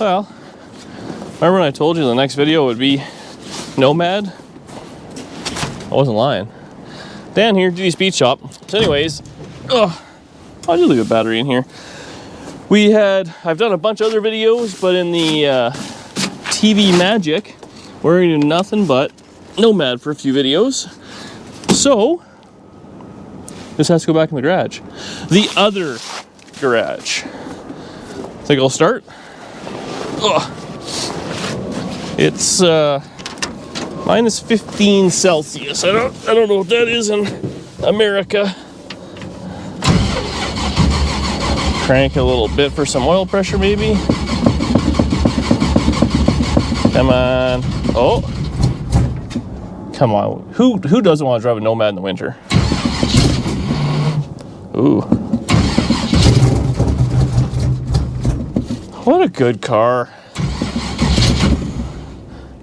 Well, remember when I told you the next video would be Nomad? I wasn't lying. Dan here, GD Speed Shop. So anyways, I'll just leave a battery in here. I've done a bunch of other videos, but in the TV magic, we're gonna do nothing but Nomad for a few videos. So, this has to go back in the garage. The other garage. Think I'll start? It's minus 15 Celsius. I don't know what that is in America. Crank a little bit for some oil pressure, maybe. Come on. Oh. Come on. Who doesn't want to drive a Nomad in the winter? Ooh. What a good car.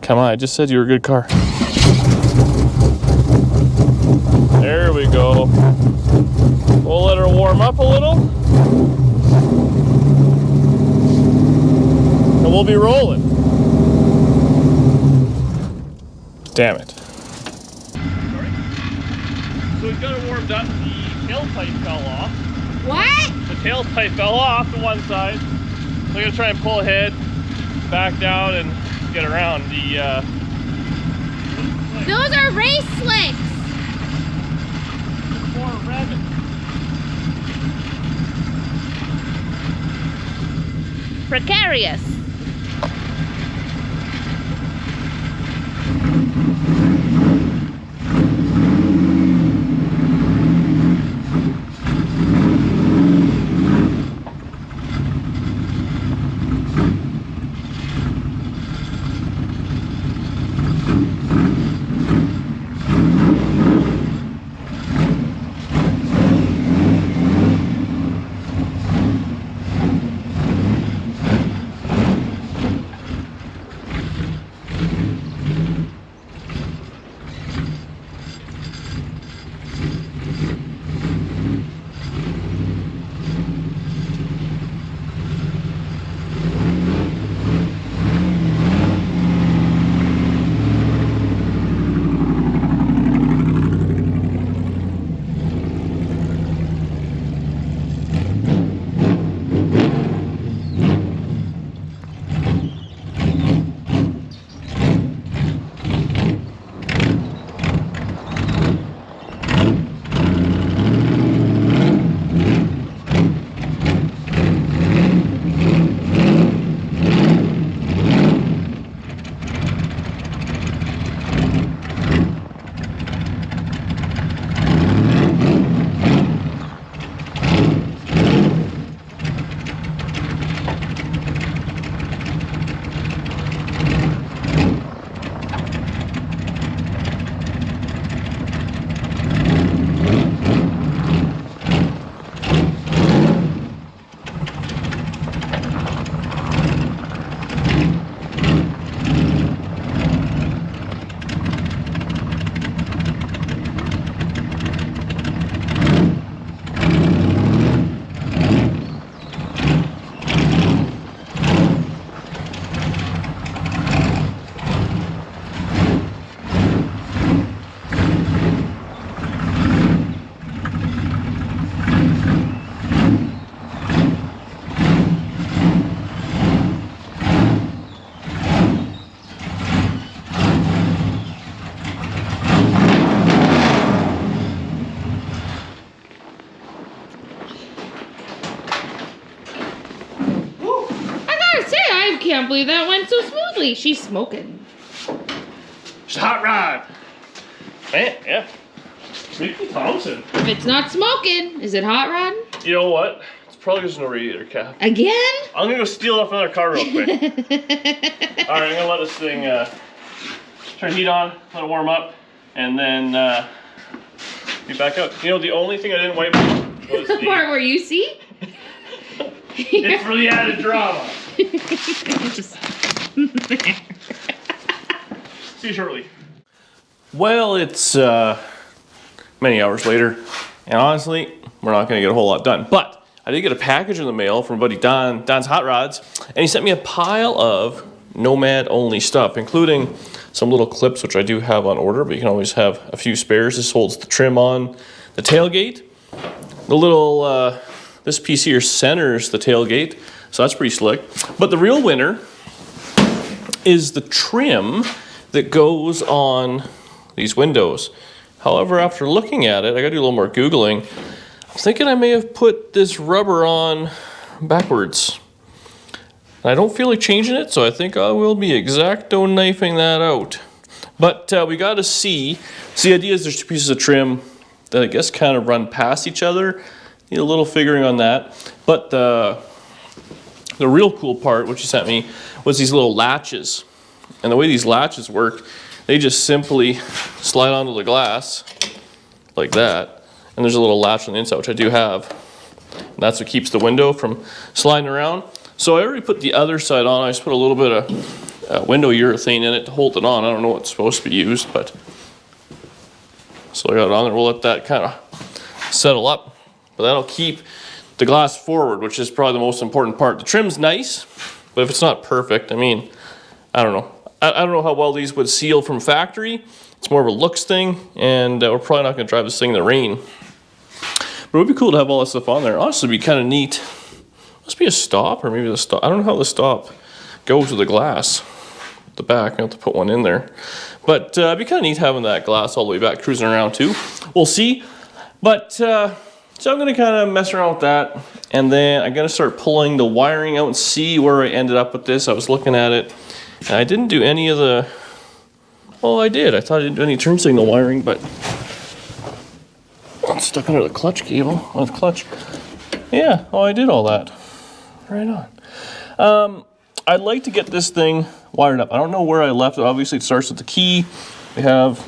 Come on, I just said you were a good car. There we go. We'll let her warm up a little. And we'll be rolling. Damn it. Sorry. So we've got it warmed up. The tailpipe fell off. What? The tailpipe fell off to one side. So I'm gonna try and pull ahead, back down, and get around the Those are race slicks. For revving. Precarious. I can't believe that went so smoothly. She's smoking. It's a hot rod. Man, yeah. Ricky Thompson. If it's not smoking, is it hot rod? You know what? It's probably just no radiator cap. Again? I'm gonna go steal off another car real quick. Alright, I'm gonna let this thing turn heat on, let it warm up, and then be back up. You know, the only thing I didn't wipe was the part where you see? It's for the added drama. See you shortly. Well, it's many hours later, and honestly, we're not going to get a whole lot done. But I did get a package in the mail from buddy Don's Hot Rods, and he sent me a pile of Nomad only stuff, including some little clips, which I do have on order, but you can always have a few spares. This holds the trim on the tailgate. The little, this piece here centers the tailgate, so that's pretty slick. But the real winner is the trim that goes on these windows. However, after looking at it, I gotta do a little more Googling. I'm thinking I may have put this rubber on backwards. I don't feel like changing it, so I think I will be X-Acto knifing that out. But we gotta see. So the idea is there's two pieces of trim that I guess kind of run past each other. Need a little figuring on that. But the real cool part, which you sent me, was these little latches. And the way these latches work, they just simply slide onto the glass like that. And there's a little latch on the inside, which I do have. And that's what keeps the window from sliding around. So I already put the other side on. I just put a little bit of window urethane in it to hold it on. I don't know what's supposed to be used, but so I got it on there. We'll let that kind of settle up. But that'll keep the glass forward, which is probably the most important part. The trim's nice, but if it's not perfect, I mean, I don't know. I don't know how well these would seal from factory. It's more of a looks thing, and we're probably not going to drive this thing in the rain. But it would be cool to have all that stuff on there. Honestly, it'd be kind of neat. Must be a stop, or maybe the stop. I don't know how the stop goes with the glass. The back, I have to put one in there. But it'd be kind of neat having that glass all the way back, cruising around too. We'll see. But so I'm going to kind of mess around with that, and then I'm going to start pulling the wiring out and see where I ended up with this. I was looking at it, and I didn't do any of the. Oh, I did. I thought I didn't do any turn signal wiring, but it's stuck under the clutch cable. Oh, the clutch. Yeah. Oh, I did all that. Right on. I'd like to get this thing wired up. I don't know where I left it. Obviously, it starts with the key. We have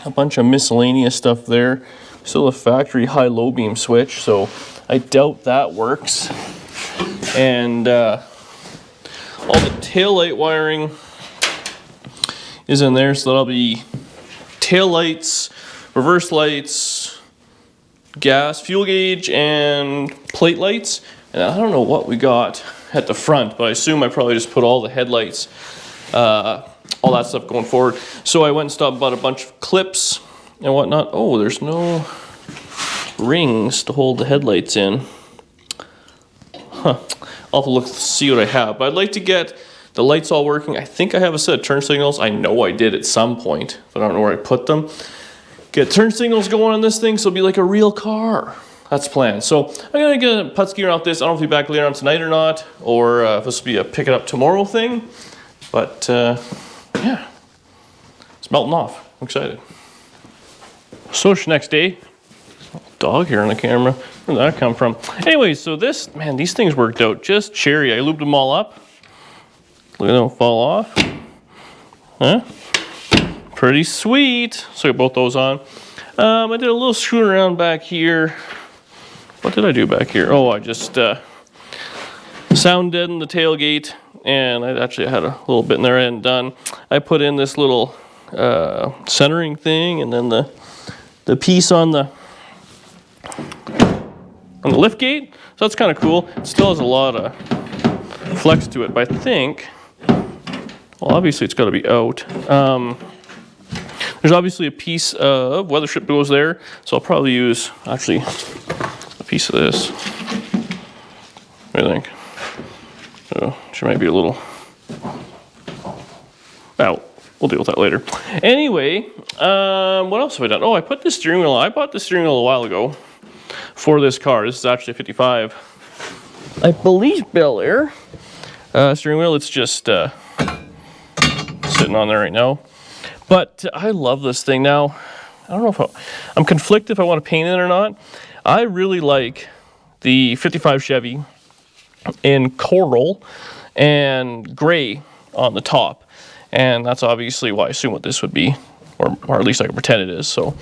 a bunch of miscellaneous stuff there. Still a factory high-low beam switch, so I doubt that works. And all the taillight wiring is in there, so that'll be tail lights, reverse lights, gas, fuel gauge, and plate lights. And I don't know what we got at the front, but I assume I probably just put all the headlights, all that stuff going forward. So I went and stopped, bought a bunch of clips and whatnot. Oh, there's no rings to hold the headlights in. Huh. I'll have to look to see what I have. But I'd like to get the lights all working. I think I have a set of turn signals. I know I did at some point, but I don't know where I put them. Get turn signals going on this thing so it'll be like a real car. That's the plan. So I'm going to get a putski around this. I don't know if we'll be back later on tonight or not, or if this will be a pick it up tomorrow thing. But yeah, it's melting off. I'm excited. So it's next day. Dog here on the camera. Where did that come from? Anyway, so this, man, these things worked out just cherry. I lubed them all up. Look, they don't fall off. Huh? Pretty sweet. So I got both those on. I did a little screwing around back here. What did I do back here? Oh, I just sound deadened the tailgate, and I actually had a little bit in there I hadn't done. I put in this little centering thing, and then the piece on the lift gate. So that's kind of cool. It still has a lot of flex to it, but I think, well, obviously it's got to be out. There's obviously a piece of weather strip that goes there, so I'll probably use actually a piece of this. What do you think? So she might be a little out. We'll deal with that later. Anyway, what else have I done? Oh, I put the steering wheel on. I bought the steering wheel a while ago for this car. This is actually a 55, I believe, Bel Air steering wheel. It's just sitting on there right now. But I love this thing now. I don't know if I'm conflicted if I want to paint it or not. I really like the 55 Chevy in coral and gray on the top. And that's obviously why I assume what this would be, or at least I can pretend it is. So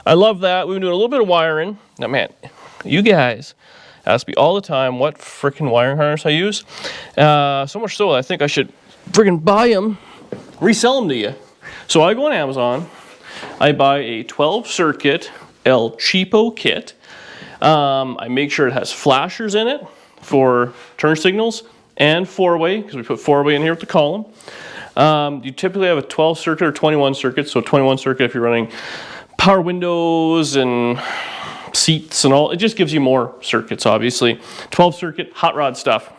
I love that. We've been doing a little bit of wiring. Now, man, you guys ask me all the time what freaking wiring harness I use. So much so I think I should friggin' buy them, resell them to you. So I go on Amazon, I buy a 12 circuit El Cheapo kit. I make sure it has flashers in it for turn signals and 4-way, because we put 4-way in here with the column. You typically have a 12 circuit or 21 circuit. So 21 circuit if you're running power windows and seats and all. It just gives you more circuits, obviously. 12 circuit, hot rod stuff.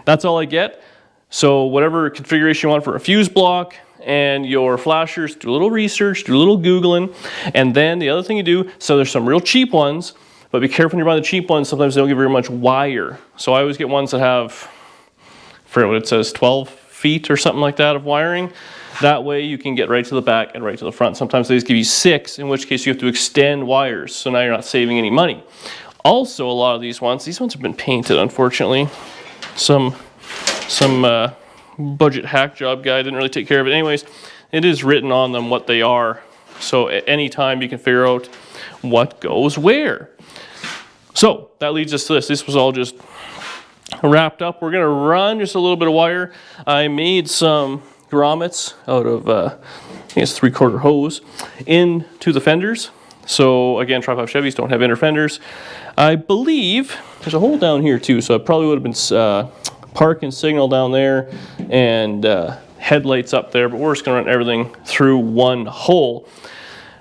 That's all I get. So whatever configuration you want for a fuse block and your flashers, do a little research, do a little Googling. And then the other thing you do, so there's some real cheap ones, but be careful when you're buying the cheap ones. Sometimes they don't give very much wire. So I always get ones that have, I forget what it says, 12 feet or something like that of wiring. That way you can get right to the back and right to the front. Sometimes they just give you 6, in which case you have to extend wires. So now you're not saving any money. Also, a lot of these ones have been painted, unfortunately. Some budget hack job guy didn't really take care of it. Anyways, it is written on them what they are. So at any time you can figure out what goes where. So that leads us to this. This was all just wrapped up. We're gonna run just a little bit of wire. I made some grommets out of, I think it's 3/4 hose into the fenders. So again, Tri-5 Chevys don't have inner fenders. I believe there's a hole down here too, so it probably would have been park and signal down there and headlights up there, but we're just gonna run everything through one hole.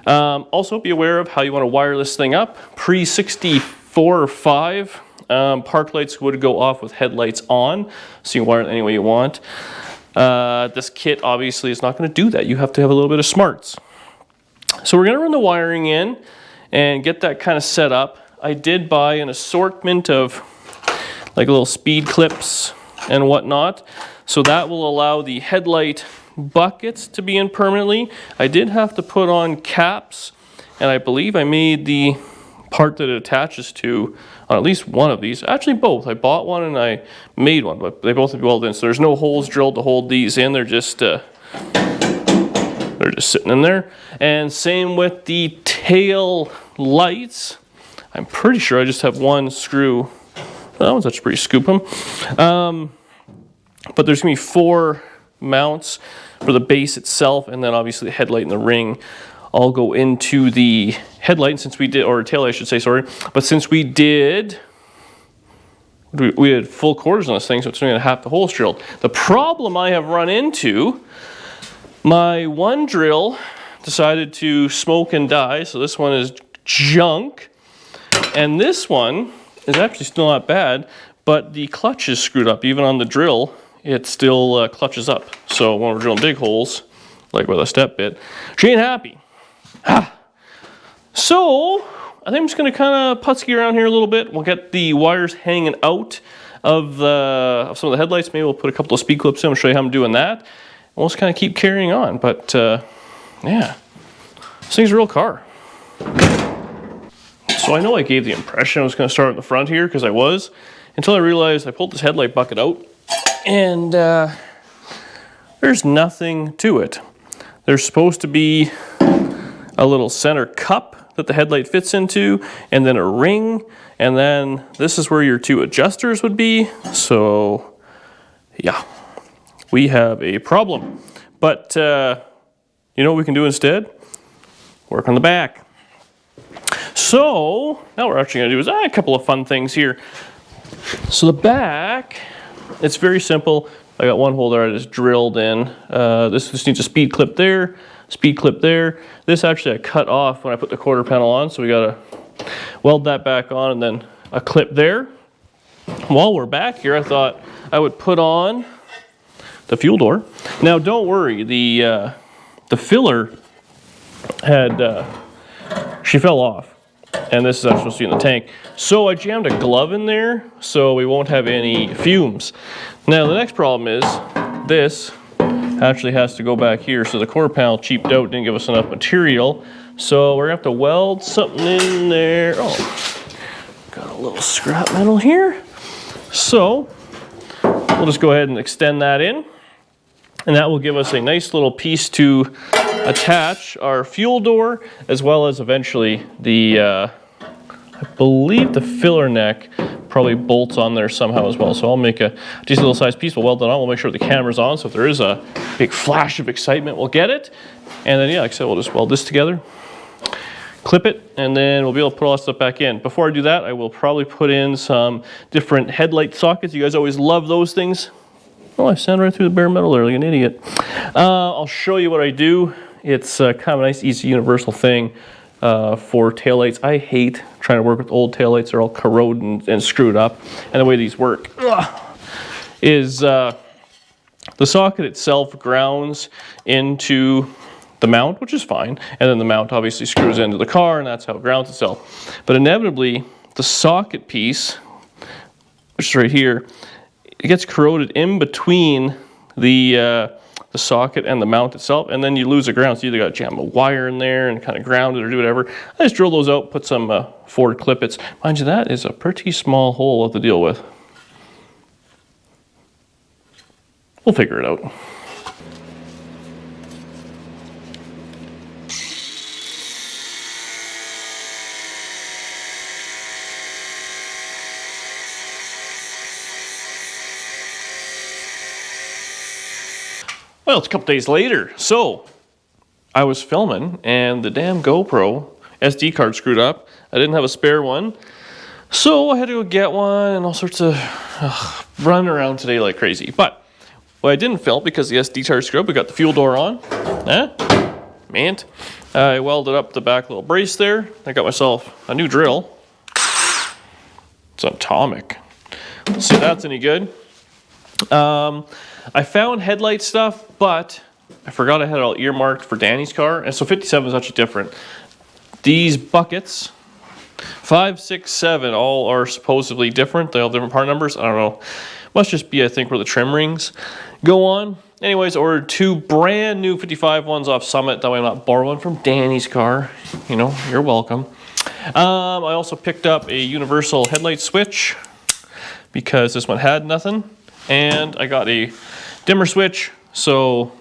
Also be aware of how you want to wire this thing up. Pre-64 or 5, park lights would go off with headlights on, so you can wire it any way you want. This kit obviously is not going to do that. You have to have a little bit of smarts. So we're going to run the wiring in and get that kind of set up. I did buy an assortment of like little speed clips and whatnot, so that will allow the headlight buckets to be in permanently. I did have to put on caps, and I believe I made the part that it attaches to on at least one of these. Actually both. I bought one and I made one, but they both have to be welded in, so there's no holes drilled to hold these in. They're just sitting in there. And same with the tail lights. I'm pretty sure I just have one screw. That one's actually pretty scoop them. But there's gonna be 4 mounts for the base itself, and then obviously the headlight and the ring all go into the headlight. And since we did, or tail I should say, sorry, but since we had full quarters on this thing, so it's only gonna have the holes drilled. The problem I have run into, my one drill decided to smoke and die, so this one is junk, and this one is actually still not bad, but the clutch is screwed up. Even on the drill, it still clutches up. So when we're drilling big holes, like with a step bit, she ain't happy. So I think I'm just gonna kind of putsky around here a little bit. We'll get the wires hanging out of some of the headlights. Maybe we'll put a couple of speed clips in. I'll show you how I'm doing that. We'll just kind of keep carrying on. But yeah, this thing's a real car. So I know I gave the impression I was gonna start at the front here, because I was, until I realized I pulled this headlight bucket out and there's nothing to it. There's supposed to be a little center cup that the headlight fits into, and then a ring, and then this is where your 2 adjusters would be. So yeah, we have a problem. But you know what we can do instead? Work on the back. So now what we're actually gonna do is a couple of fun things here. So the back, it's very simple. I got one hole there I just drilled in. This just needs a speed clip there, speed clip there. This actually I cut off when I put the quarter panel on, so we gotta weld that back on, and then a clip there. While we're back here, I thought I would put on the fuel door. Now don't worry, the filler had, she fell off. And this is actually supposed to be in the tank. So I jammed a glove in there so we won't have any fumes. Now the next problem is this actually has to go back here. So the quarter panel cheaped out, didn't give us enough material. So we're gonna have to weld something in there. Oh, got a little scrap metal here. So we'll just go ahead and extend that in. And that will give us a nice little piece to attach our fuel door, as well as eventually the, I believe the filler neck probably bolts on there somehow as well. So I'll make a decent little size piece, we'll weld it on, we'll make sure the camera's on, so if there is a big flash of excitement, we'll get it. And then yeah, like I said, we'll just weld this together, clip it, and then we'll be able to put all that stuff back in. Before I do that, I will probably put in some different headlight sockets. You guys always love those things. Oh, I sound right through the bare metal there like an idiot. I'll show you what I do. It's kind of a nice, easy, universal thing for taillights. I hate trying to work with old taillights. They're all corroded and screwed up. And the way these work is the socket itself grounds into the mount, which is fine. And then the mount obviously screws into the car, and that's how it grounds itself. But inevitably, the socket piece, which is right here, it gets corroded in between the socket and the mount itself, and then you lose the ground. So you either got to jam a wire in there and kind of ground it or do whatever. I just drill those out, put some Ford clippets. Mind you, that is a pretty small hole to deal with. We'll figure it out. Well, it's a couple days later, so I was filming and the damn GoPro SD card screwed up. I didn't have a spare one, so I had to go get one and all sorts of running around today like crazy. But what I didn't film, because the SD card screwed up, we got the fuel door on. Man. I welded up the back little brace there. I got myself a new drill. It's atomic. Let's see if that's any good. I found headlight stuff, but I forgot I had it all earmarked for Danny's car. And so 57 is actually different. These buckets, 5, 6, 7, all are supposedly different. They all have different part numbers. I don't know. Must just be, I think, where the trim rings go on. Anyways, ordered 2 brand new 55 ones off Summit. That way I'm not borrowing from Danny's car. You know, you're welcome. I also picked up a universal headlight switch because this one had nothing. And I got a dimmer switch. So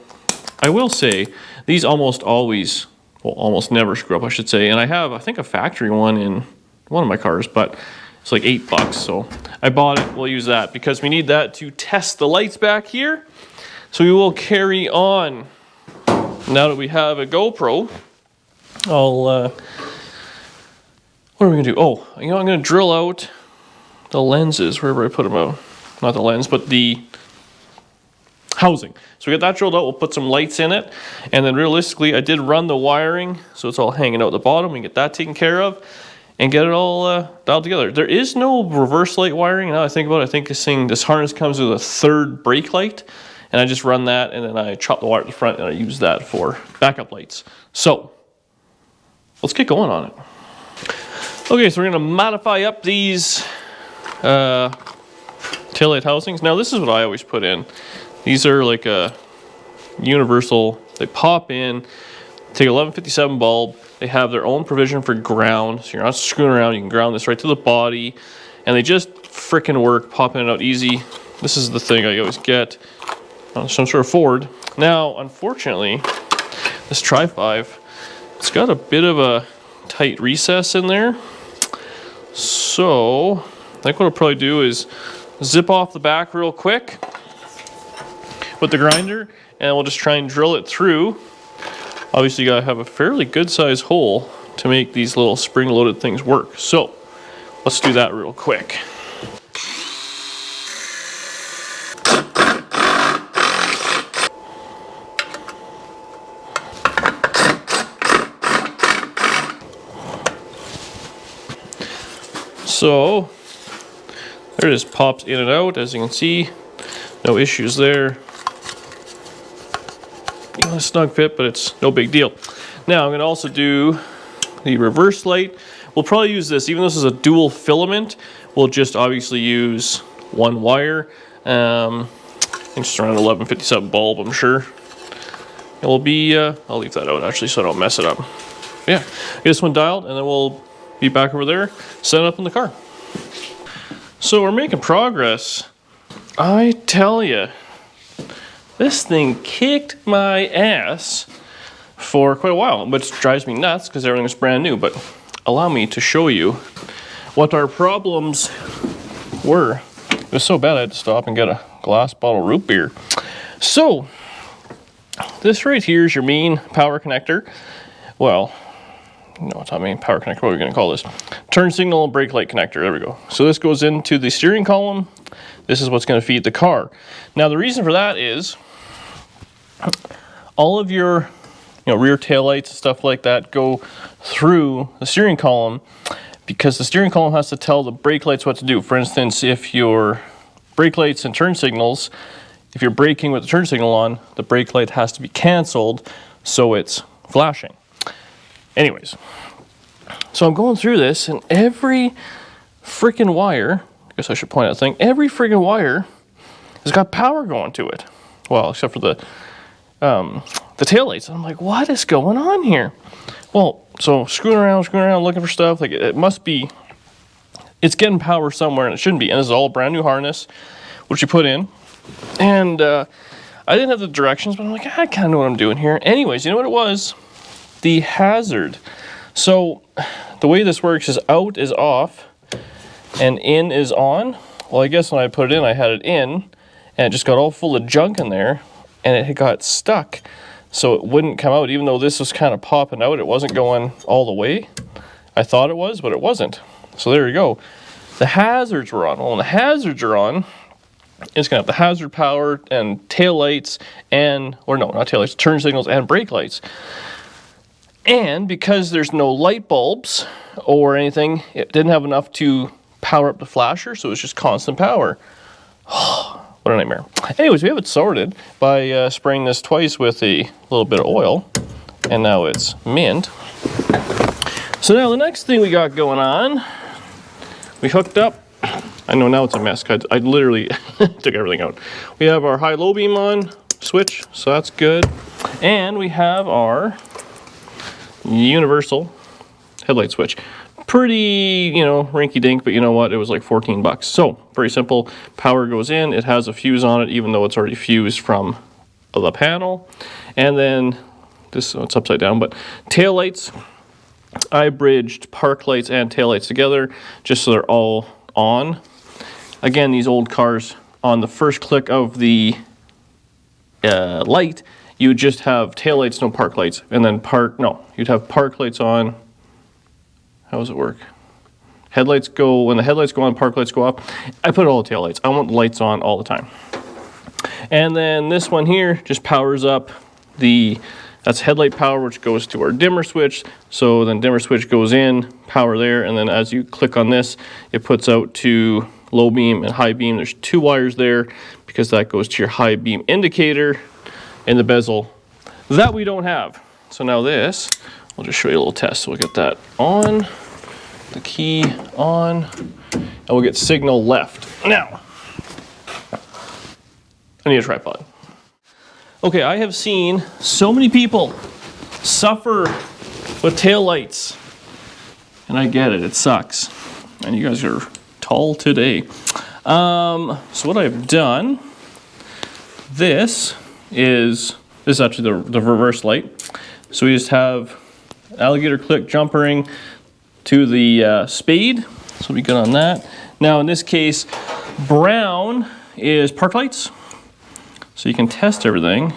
I will say these almost always, well, almost never screw up, I should say. And I have, I think, a factory one in one of my cars, but it's like $8. So I bought it. We'll use that because we need that to test the lights back here. So we will carry on. Now that we have a GoPro, what are we gonna do? Oh, you know, I'm gonna drill out the lenses wherever I put them out. Not the lens, but the housing. So we got that drilled out. We'll put some lights in it. And then realistically, I did run the wiring, so it's all hanging out at the bottom. We can get that taken care of and get it all dialed together. There is no reverse light wiring. Now I think about it, I think this harness comes with a 3rd brake light. And I just run that, and then I chop the wire at the front, and I use that for backup lights. So let's get going on it. Okay, so we're gonna modify up these taillight housings. Now this is what I always put in. These are like a universal, they pop in, take 1157 bulb, they have their own provision for ground, so you're not screwing around, you can ground this right to the body, and they just frickin' work, pop in and out easy. This is the thing I always get on some sort of Ford. Now, unfortunately, this Tri-5, it's got a bit of a tight recess in there, so I think what I'll probably do is zip off the back real quick with the grinder, and we'll just try and drill it through. Obviously, you gotta have a fairly good size hole to make these little spring-loaded things work. So let's do that real quick. So there it just pops in and out, as you can see. No issues there. A snug fit, but it's no big deal. Now I'm going to also do the reverse light. We'll probably use this, even though this is a dual filament, we'll just obviously use one wire. I think it's around 1157 bulb, I'm sure. It will be, I'll leave that out actually so I don't mess it up. Yeah, get this one dialed, and then we'll be back over there, set it up in the car. So we're making progress. I tell you, this thing kicked my ass for quite a while, which drives me nuts because everything's brand new, but allow me to show you what our problems were. It was so bad I had to stop and get a glass bottle of root beer. So, this right here is your main power connector. Well, no, it's not main power connector, what are we gonna call this? Turn signal and brake light connector, there we go. So this goes into the steering column. This is what's gonna feed the car. Now the reason for that is, all of your rear taillights and stuff like that go through the steering column, because the steering column has to tell the brake lights what to do. For instance, if your brake lights and turn signals, if you're braking with the turn signal on, the brake light has to be canceled so it's flashing. Anyways, so I'm going through this, and every freaking wire, I guess I should point out the thing, every freaking wire has got power going to it. Well, except for the taillights. And I'm like, what is going on here? Well, so screwing around, looking for stuff, like it must be, it's getting power somewhere and it shouldn't be. And this is all brand new harness, which you put in. And I didn't have the directions, but I'm like, I kind of know what I'm doing here. Anyways, you know what it was? The hazard. So the way this works is out is off and in is on. Well, I guess when I put it in, I had it in and it just got all full of junk in there and it had got stuck. So it wouldn't come out, even though this was kind of popping out. It wasn't going all the way. I thought it was, but it wasn't. So there you go. The hazards were on. Well, when the hazards are on, it's gonna have the hazard power and tail lights and, or no, not tail lights, turn signals and brake lights. And because there's no light bulbs or anything, it didn't have enough to power up the flasher, so it's just constant power. What a nightmare. Anyways, we have it sorted by spraying this twice with a little bit of oil, and now it's mint. So now the next thing we got going on, we hooked up. I know now it's a mess, I literally took everything out. We have our high-low beam on switch, so that's good. And we have our universal headlight switch. Pretty, rinky-dink, but you know what? It was like 14 bucks. So, very simple. Power goes in. It has a fuse on it, even though it's already fused from the panel. And then, it's upside down, but tail lights. I bridged park lights and tail lights together, just so they're all on. Again, these old cars, on the first click of the light, you would just have tail lights, no park lights. And then you'd have park lights on. How does it work? Headlights go, when the headlights go on, park lights go up. I put all the tail lights. I want the lights on all the time. And then this one here just powers up that's headlight power, which goes to our dimmer switch. So then dimmer switch goes in, power there, and then as you click on this, it puts out to low beam and high beam. There's 2 wires there because that goes to your high beam indicator in the bezel that we don't have. So now this, I'll just show you a little test. So we'll get that on, the key on, and we'll get signal left. Now, I need a tripod. Okay, I have seen so many people suffer with tail lights, and I get it, it sucks. And you guys are tall today. So what I've done, this is actually the reverse light. So we just have alligator click jumpering to the spade, so we'll be good on that. Now in this case, brown is park lights, so you can test everything.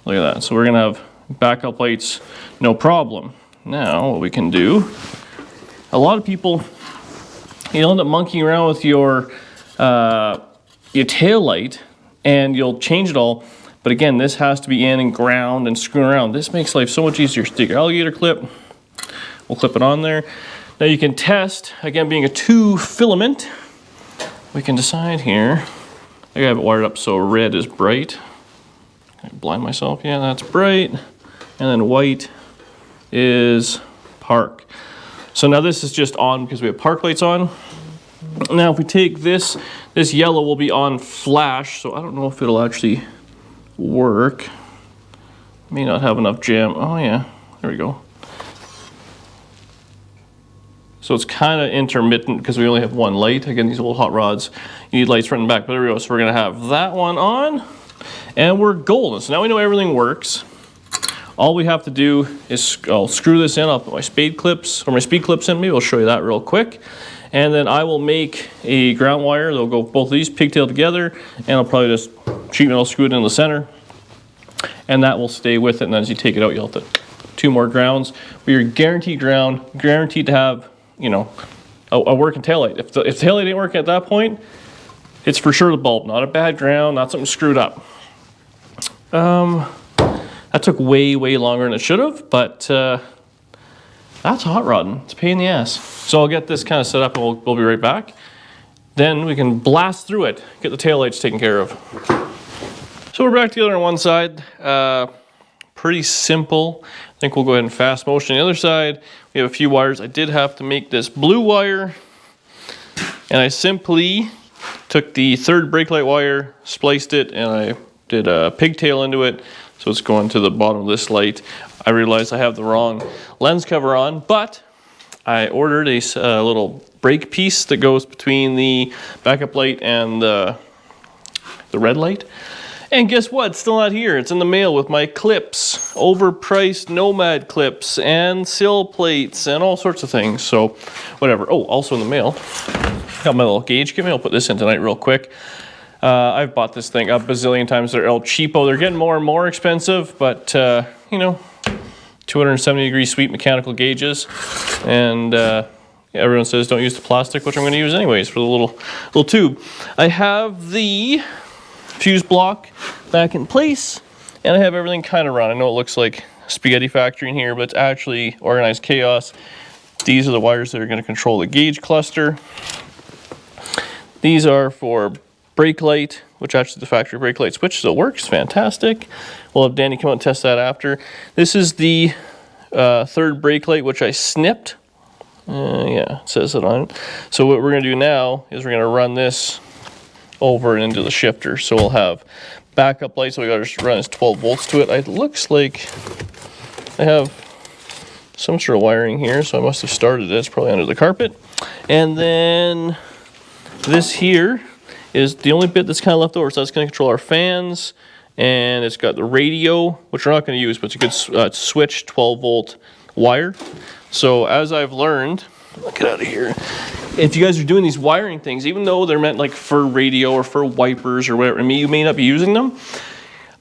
Look at that. So we're gonna have backup lights, no problem. Now what we can do, a lot of people, you'll end up monkeying around with your tail light and you'll change it all. But again, this has to be in and ground and screwing around. This makes life so much easier. Stick your alligator clip. We'll clip it on there. Now you can test, again, being a 2 filament, we can decide here. I have it wired up so red is bright. Can I blind myself? Yeah, that's bright. And then white is park. So now this is just on because we have park lights on. Now if we take this yellow will be on flash, so I don't know if it'll actually work. May not have enough jam. Oh yeah, there we go. So it's kind of intermittent because we only have one light. Again, these old hot rods, you need lights front and back, but there we go. So we're gonna have that one on and we're golden. So now we know everything works. All we have to do is, I'll screw this in, I'll put my spade clips or my speed clips in. Maybe I'll show you that real quick. And then I will make a ground wire. They'll go both of these pigtail together, and I'll probably just sheet metal screw it in the center, and that will stay with it. And then as you take it out, you'll have to 2 more grounds. We are guaranteed ground, guaranteed to have, you know, a working taillight. If the taillight ain't working at that point, it's for sure the bulb, not a bad ground, not something screwed up. That took way longer than it should have, but that's hot rodding. It's a pain in the ass. So I'll get this kind of set up and we'll be right back. Then we can blast through it, get the taillights taken care of. So we're back together on one side. Pretty simple. I think we'll go ahead and fast motion the other side. We have a few wires. I did have to make this blue wire, and I simply took the 3rd brake light wire, spliced it, and I did a pigtail into it, so it's going to the bottom of this light. I realized I have the wrong lens cover on, but I ordered a little brake piece that goes between the backup light and the red light. And guess what? It's still not here. It's in the mail with my clips, overpriced Nomad clips and sill plates and all sorts of things. So whatever. Oh, also in the mail, got my little gauge kit. I'll put this in tonight real quick. I've bought this thing a bazillion times. They're El Cheapo. They're getting more and more expensive, but you know, 270-degree sweep mechanical gauges. And everyone says don't use the plastic, which I'm going to use anyways for the little tube. I have the fuse block back in place, and I have everything kind of run. I know it looks like spaghetti factory in here, but it's actually organized chaos. These are the wires that are going to control the gauge cluster. These are for brake light, which actually the factory brake light switch still works. Fantastic. We'll have Danny come out and test that after. This is the 3rd brake light, which I snipped. Yeah, it says it on it. So what we're going to do now is we're going to run this over and into the shifter. So we'll have backup lights. So we got to just run this 12 volts to it. It looks like I have some sort of wiring here, so I must have started this probably under the carpet. And then this here is the only bit that's kind of left over. So that's going to control our fans, and it's got the radio, which we're not going to use, but it's a good switch 12 volt wire. So as I've learned, get out of here. If you guys are doing these wiring things, even though they're meant like for radio or for wipers or whatever, you may not be using them,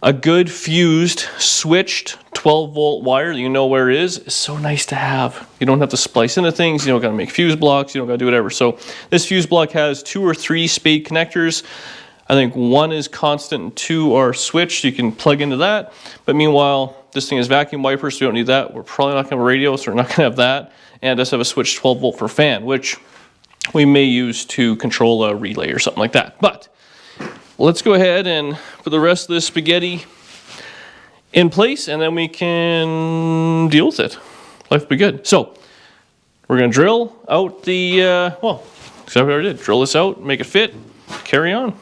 a good fused, switched 12 volt wire that you know where it is so nice to have. You don't have to splice into things, you don't got to make fuse blocks, you don't got to do whatever. So this fuse block has 2 or 3 spade connectors. I think 1 is constant and 2 are switched, so you can plug into that. But meanwhile, this thing is vacuum wiper, so you don't need that. We're probably not going to have a radio, so we're not going to have that. And it does have a switch 12 volt for fan, which we may use to control a relay or something like that. But let's go ahead and put the rest of this spaghetti in place, and then we can deal with it. Life will be good. So we're going to drill out the, well, exactly what I already did. Drill this out, make it fit, carry on.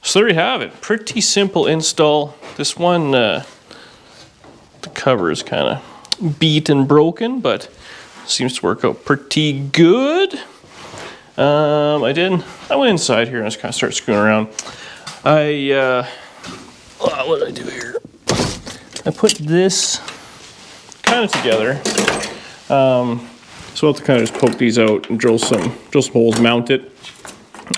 So there you have it. Pretty simple install. This one, the cover is kind of beat and broken, but seems to work out pretty good. I went inside here and I just kind of started screwing around. What did I do here? I put this kind of together. So I'll have to kind of just poke these out and drill some holes, mount it.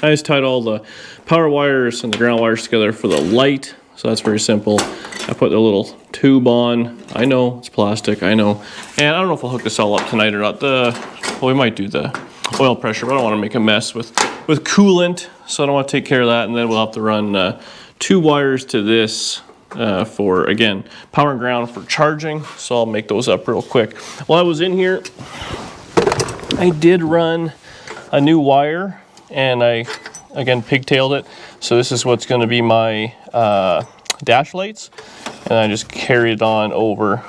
I just tied all the power wires and the ground wires together for the light, so that's very simple. I put the little tube on. I know it's plastic, I know. And I don't know if I'll hook this all up tonight or not. Well, we might do the oil pressure, but I don't want to make a mess with coolant, so I don't want to take care of that. And then we'll have to run 2 wires to this for, again, power and ground for charging. So I'll make those up real quick. While I was in here, I did run a new wire, and I, again, pigtailed it. So this is what's going to be my dash lights, and I just carried it on over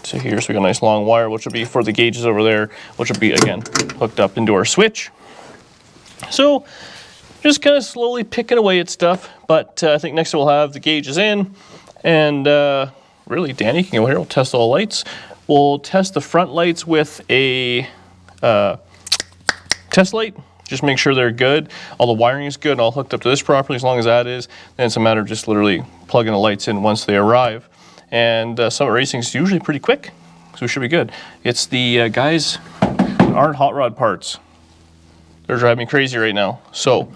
to here. So we got a nice long wire, which will be for the gauges over there, which will be, again, hooked up into our switch. So just kind of slowly picking away at stuff, but I think next we'll have the gauges in, and really, Danny can go here. We'll test all the lights. We'll test the front lights with a test light. Just make sure they're good. All the wiring is good and all hooked up to this properly. As long as that is, then it's a matter of just literally plugging the lights in once they arrive. And Summit Racing is usually pretty quick, so we should be good. It's the guys that aren't hot rod parts. They're driving me crazy right now. So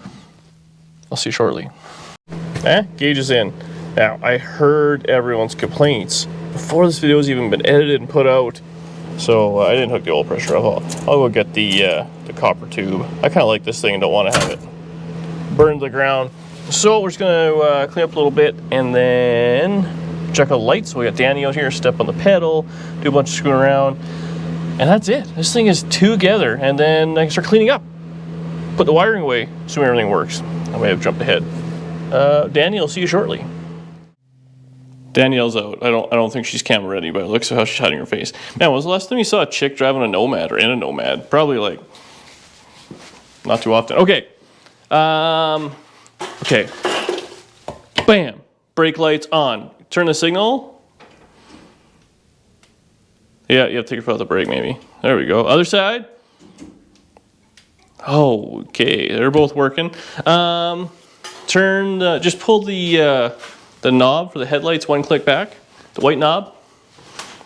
I'll see you shortly. Gauge is in. Now, I heard everyone's complaints before this video has even been edited and put out. So I didn't hook the oil pressure up. I'll go get the copper tube. I kind of like this thing and don't want to have it burn to the ground. So we're just going to clean up a little bit and then check out the lights. So we got Danny out here, step on the pedal, do a bunch of screwing around, and that's it. This thing is together, and then I can start cleaning up. Put the wiring away, assuming everything works. I may have jumped ahead. Danny, I'll see you shortly. Danielle's out. I don't think she's camera ready, but it looks at how she's hiding her face. Man, when was the last time you saw a chick driving a Nomad or in a Nomad? Probably like not too often. Okay. Okay. Bam. Brake lights on. Turn the signal. Yeah, you have to take your foot off the brake maybe. There we go. Other side. Oh, okay. They're both working. Just pull the knob for the headlights 1 click back. The white knob.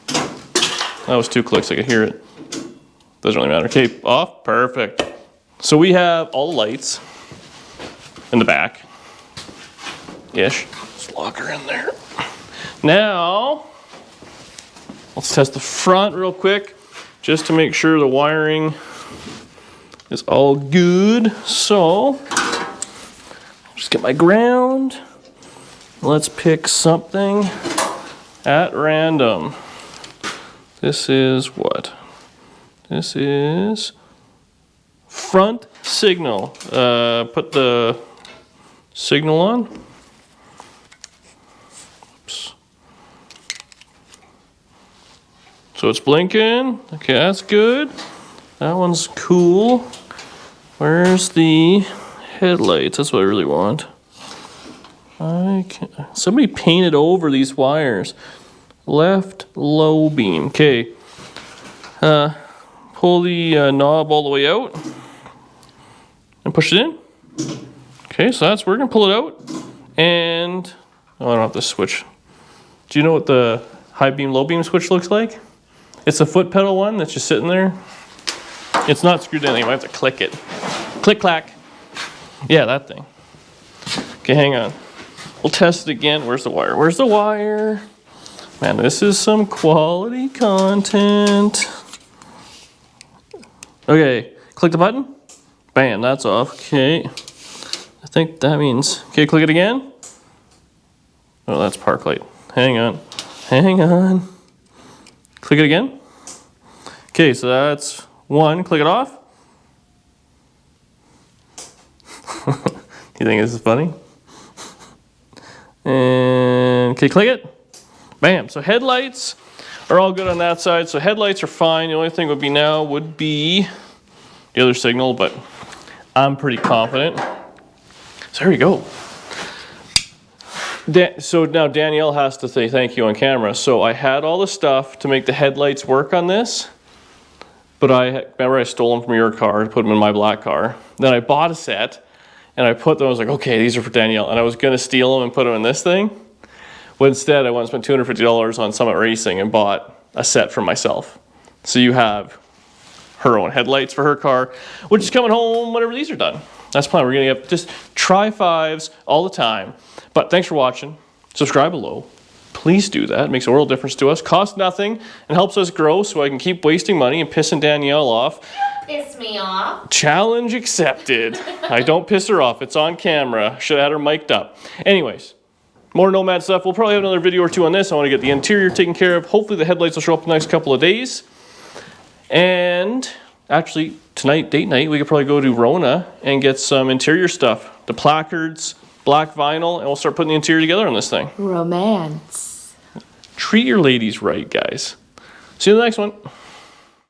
That was 2 clicks. I could hear it. Doesn't really matter. Okay, off. Perfect. So we have all the lights in the back. Ish. Let's lock her in there. Now, let's test the front real quick, just to make sure the wiring is all good. So, just get my ground. Let's pick something at random. This is what? This is front signal. Put the signal on. Oops. So it's blinking. Okay, that's good. That one's cool. Where's the headlights? That's what I really want. Somebody painted over these wires. Left low beam. Okay. Pull the knob all the way out and push it in. Okay, so that's working. Pull it out. And I don't have to switch. Do you know what the high beam, low beam switch looks like? It's a foot pedal one that's just sitting there. It's not screwed in anymore. I have to click it. Click, clack. Yeah, that thing. Okay, hang on. We'll test it again. Where's the wire? Where's the wire? Man, this is some quality content. Okay, click the button. Bam, that's off. Okay. I think that means, okay, click it again. Oh, that's park light. Hang on. Hang on. Click it again. Okay, so that's 1. Click it off. You think this is funny? And okay, click it. Bam. So headlights are all good on that side. So headlights are fine. The only thing would be now would be the other signal, but I'm pretty confident. So there we go. So now Danielle has to say thank you on camera. So I had all the stuff to make the headlights work on this, but remember I stole them from your car and put them in my black car. Then I bought a set and I put them, I was like, okay, these are for Danielle. And I was gonna steal them and put them in this thing. But instead I went and spent $250 on Summit Racing and bought a set for myself. So you have her own headlights for her car, which is coming home whenever these are done. That's the plan. We're gonna get just try 5s all the time. But thanks for watching. Subscribe below. please do that. It makes a world of difference to us. Costs nothing and helps us grow so I can keep wasting money and pissing Danielle off. Piss me off. Challenge accepted. I don't piss her off. It's on camera. Should have had her mic'd up. Anyways, more Nomad stuff. We'll probably have another video or two on this. I want to get the interior taken care of. Hopefully the headlights will show up in the next couple of days. And actually, tonight, date night, we could probably go to Rona and get some interior stuff. The placards, black vinyl, and we'll start putting the interior together on this thing. Romance. Treat your ladies right, guys. See you in the next one.